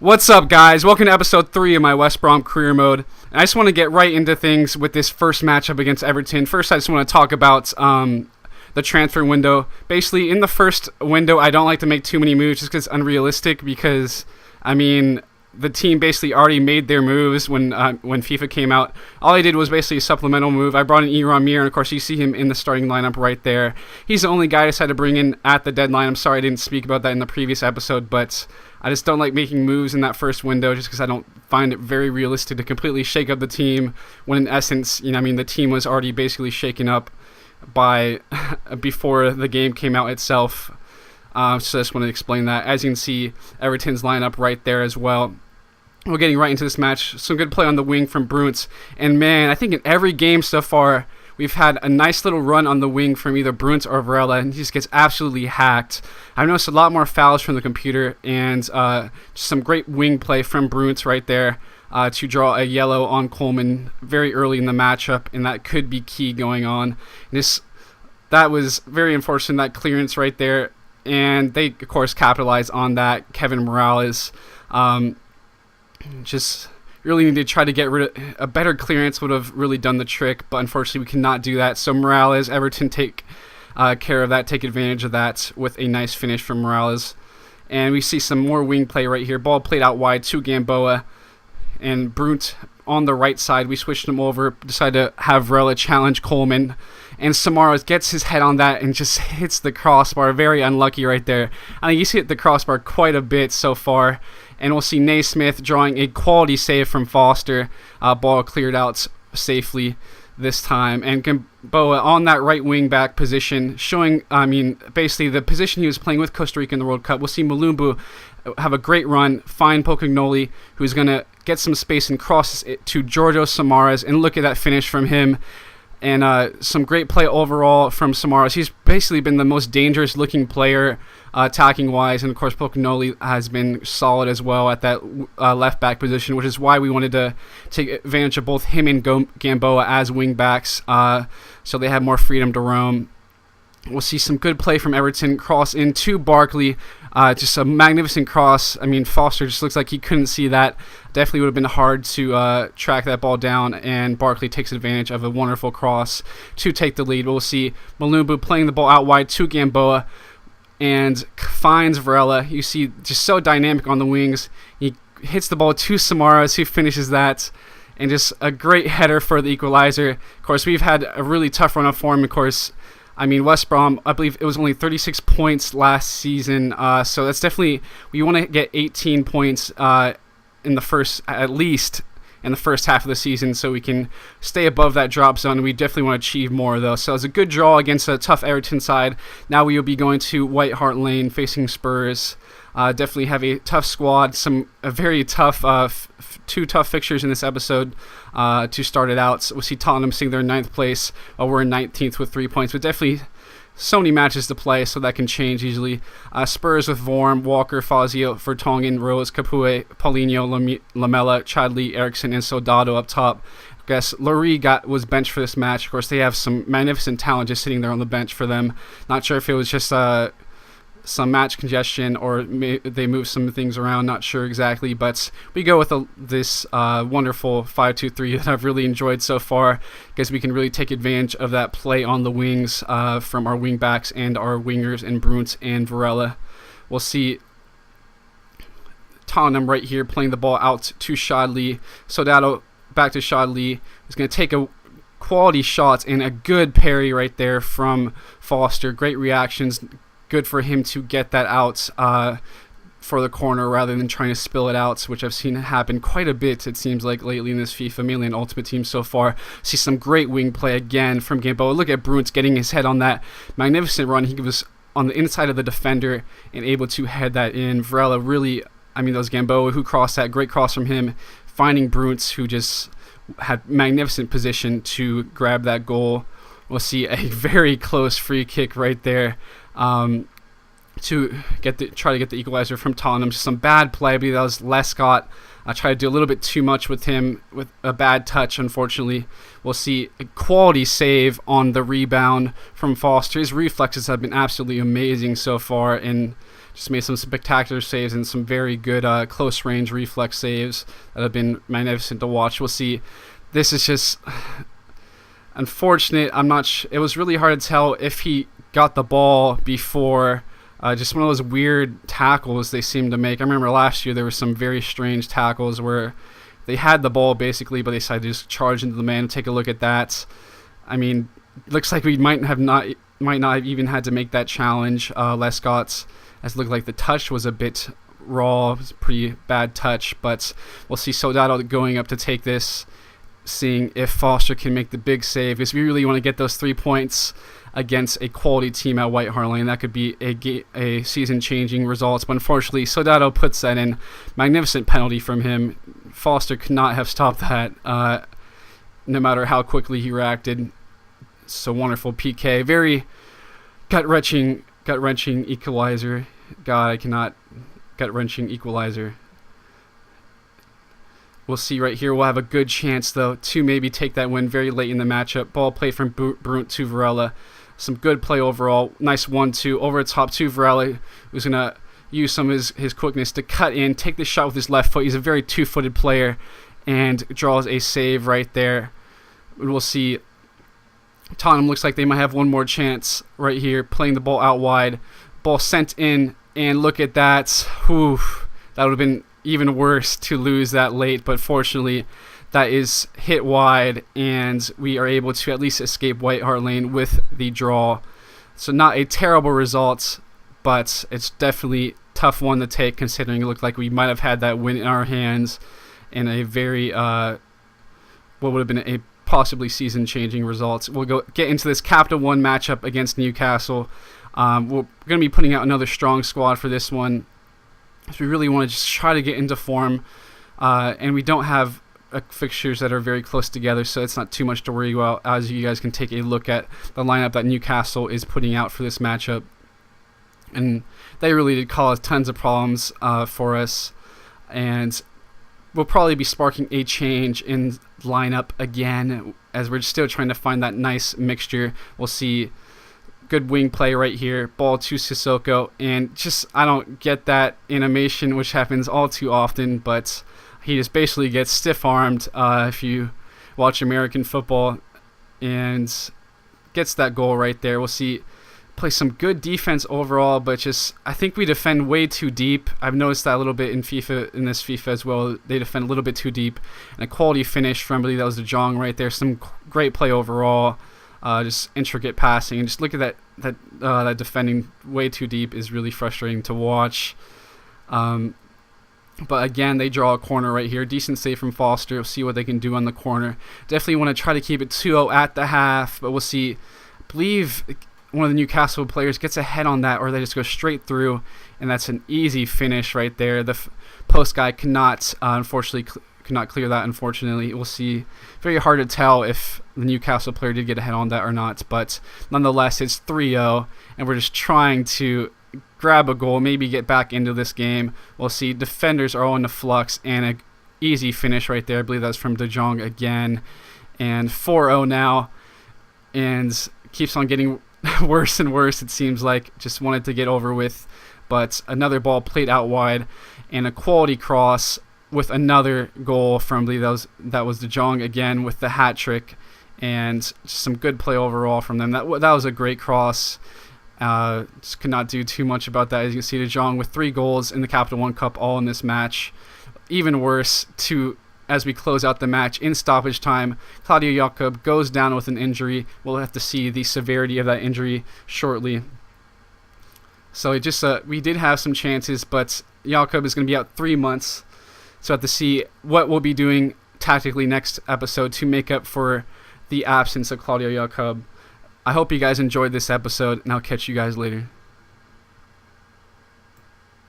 What's up, guys? Welcome to episode 3 of my West Brom career mode. And I just want to get right into things with this first matchup against Everton. First, I just want to talk about the transfer window. Basically, in the first window, I don't like to make too many moves just because it's unrealistic because, the team basically already made their moves when FIFA came out. All I did was basically a supplemental move. I brought in Iran Mir, and of course you see him in the starting lineup right there. He's the only guy I decided to bring in at the deadline. I'm sorry I didn't speak about that in the previous episode, but I just don't like making moves in that first window just because I don't find it very realistic to completely shake up the team when in essence, the team was already basically shaken up by before the game came out itself. So I just want to explain that. As you can see, Everton's lineup right there as well. We're getting right into this match. Some good play on the wing from Bromwich. And man, I think in every game so far, we've had a nice little run on the wing from either Bromwich or Varela, and he just gets absolutely hacked. I've noticed a lot more fouls from the computer, and just some great wing play from Bromwich right there to draw a yellow on Coleman very early in the matchup, and that could be key going on. That was very unfortunate, that clearance right there. And they, of course, capitalize on that. Kevin Morales just really need to try to get rid of a better clearance would have really done the trick, but unfortunately we cannot do that. So Morales, Everton take care of that, take advantage of that with a nice finish from Morales. And we see some more wing play right here. Ball played out wide to Gamboa and Brunt on the right side. We switched him over, decided to have Varela challenge Coleman. And Samaras gets his head on that and just hits the crossbar. Very unlucky right there. I think he's hit the crossbar quite a bit so far. And we'll see Naismith drawing a quality save from Foster. Ball cleared out safely this time. And Gamboa on that right wing back position, showing, basically the position he was playing with Costa Rica in the World Cup. We'll see Malumbu have a great run, find Pocagnoli, who's going to get some space and cross it to Giorgio Samaras. And look at that finish from him. And some great play overall from Samaras. He's basically been the most dangerous looking player attacking-wise. And, of course, Pocagnoli has been solid as well at that left-back position, which is why we wanted to take advantage of both him and Gamboa as wing-backs so they have more freedom to roam. We'll see some good play from Everton. Cross into Barkley. Just a magnificent cross. Foster just looks like he couldn't see that. Definitely would have been hard to track that ball down, and Barkley takes advantage of a wonderful cross to take the lead. We'll see Malumbu playing the ball out wide to Gamboa and finds Varela. You see just so dynamic on the wings. He hits the ball to Samaras, who finishes that. And just a great header for the equalizer. Of course, we've had a really tough run of form, of course. West Brom, I believe it was only 36 points last season, so that's definitely, we want to get 18 points at least in the first half of the season so we can stay above that drop zone. We definitely want to achieve more, though. So it's a good draw against a tough Everton side. Now we will be going to White Hart Lane facing Spurs. Definitely have a tough squad, a very tough, two tough fixtures in this episode to start it out. So we'll see Tottenham sitting there in 9th place while we're in 19th with 3 points, but definitely so many matches to play, so that can change easily. Spurs with Vorm, Walker, Fazio, Vertonghen, Rose, Capoue, Paulinho, Lamela, Chadley, Eriksson, and Soldado up top. I guess Lurie was benched for this match. Of course, they have some magnificent talent just sitting there on the bench for them. Not sure if it was just some match congestion or they moved some things around, not sure exactly, but we go with this wonderful 5-2-3 that I've really enjoyed so far because we can really take advantage of that play on the wings from our wing backs and our wingers and Brunt and Varela. We'll see Tottenham right here playing the ball out to Chadley. Soldado back to Chadley. He's going to take a quality shot and a good parry right there from Foster. Great reactions. Good for him to get that out for the corner rather than trying to spill it out, which I've seen happen quite a bit, it seems like, lately in this FIFA, mainly in Ultimate Team so far. See some great wing play again from Gamboa. Look at Brunt getting his head on that magnificent run. He was on the inside of the defender and able to head that in. Varela really, that was Gamboa who crossed that. Great cross from him, finding Brunt, who just had magnificent position to grab that goal. We'll see a very close free kick right there. To try to get the equalizer from Tottenham. Just some bad play. I believe that was Lescott. I tried to do a little bit too much with him with a bad touch, unfortunately. We'll see a quality save on the rebound from Foster. His reflexes have been absolutely amazing so far, and just made some spectacular saves and some very good close range reflex saves that have been magnificent to watch. We'll see. This is just unfortunate. It was really hard to tell if he got the ball before. Just one of those weird tackles they seem to make. I remember last year there were some very strange tackles where they had the ball basically, but they decided to just charge into the man. Take a look at that. I mean, looks like we might not have even had to make that challenge. Lescott's, as it looked like the touch was a bit raw. It was a pretty bad touch, but we'll see Soldado going up to take this, seeing if Foster can make the big save, because we really want to get those 3 points against a quality team at White Hart Lane. That could be a season-changing result, but unfortunately Soldado puts that in. Magnificent penalty from him. Foster could not have stopped that, no matter how quickly he reacted. So wonderful PK. Very gut-wrenching equalizer. God, I cannot. Gut-wrenching equalizer. We'll see right here. We'll have a good chance, though, to maybe take that win very late in the matchup. Ball play from Brunt to Varela. Some good play overall. Nice 1-2 over the top to Varela, who's going to use some of his quickness to cut in, take the shot with his left foot. He's a very two-footed player and draws a save right there. We'll see. Tottenham looks like they might have one more chance right here, playing the ball out wide. Ball sent in, and look at that. Whew, that would have been even worse to lose that late, but fortunately that is hit wide, and we are able to at least escape White Hart Lane with the draw. So not a terrible result, but it's definitely tough one to take, considering it looked like we might have had that win in our hands in a very what would have been a possibly season-changing result. We'll get into this Capital One matchup against Newcastle. We're going to be putting out another strong squad for this one, so we really want to just try to get into form, and we don't have fixtures that are very close together, so it's not too much to worry about, as you guys can take a look at the lineup that Newcastle is putting out for this matchup. And they really did cause tons of problems for us, and we'll probably be sparking a change in lineup again, as we're still trying to find that nice mixture. We'll see good wing play right here, ball to Sissoko, and just I don't get that animation, which happens all too often, but he just basically gets stiff-armed if you watch American football, and gets that goal right there. We'll see. Play some good defense overall, but just I think we defend way too deep. I've noticed that a little bit in this FIFA as well. They defend a little bit too deep, and a quality finish from, I believe that was De Jong right there. Some great play overall, just intricate passing, and just look at that defending way too deep is really frustrating to watch. But again, they draw a corner right here. Decent save from Foster. We'll see what they can do on the corner. Definitely want to try to keep it 2-0 at the half, but we'll see. I believe one of the Newcastle players gets a head on that, or they just go straight through, and that's an easy finish right there. The post guy cannot, unfortunately, cannot clear that, unfortunately. We'll see. Very hard to tell if the Newcastle player did get a head on that or not, but nonetheless, it's 3-0, and we're just trying to grab a goal, maybe get back into this game. We'll see. Defenders are all in the flux, and an easy finish right there. I believe that's from De Jong again, and 4-0 now, and keeps on getting worse and worse, it seems like. Just wanted to get over with, but another ball played out wide, and a quality cross with another goal from, I believe that was De Jong again with the hat trick, and just some good play overall from them. That was a great cross. Just could not do too much about that. As you can see, De Jong with 3 goals in the Capital One Cup, all in this match. Even worse, as we close out the match in stoppage time, Claudio Jakob goes down with an injury. We'll have to see the severity of that injury shortly. So we did have some chances, but Jakob is going to be out 3 months. So I have to see what we'll be doing tactically next episode to make up for the absence of Claudio Jakob. I hope you guys enjoyed this episode, and I'll catch you guys later.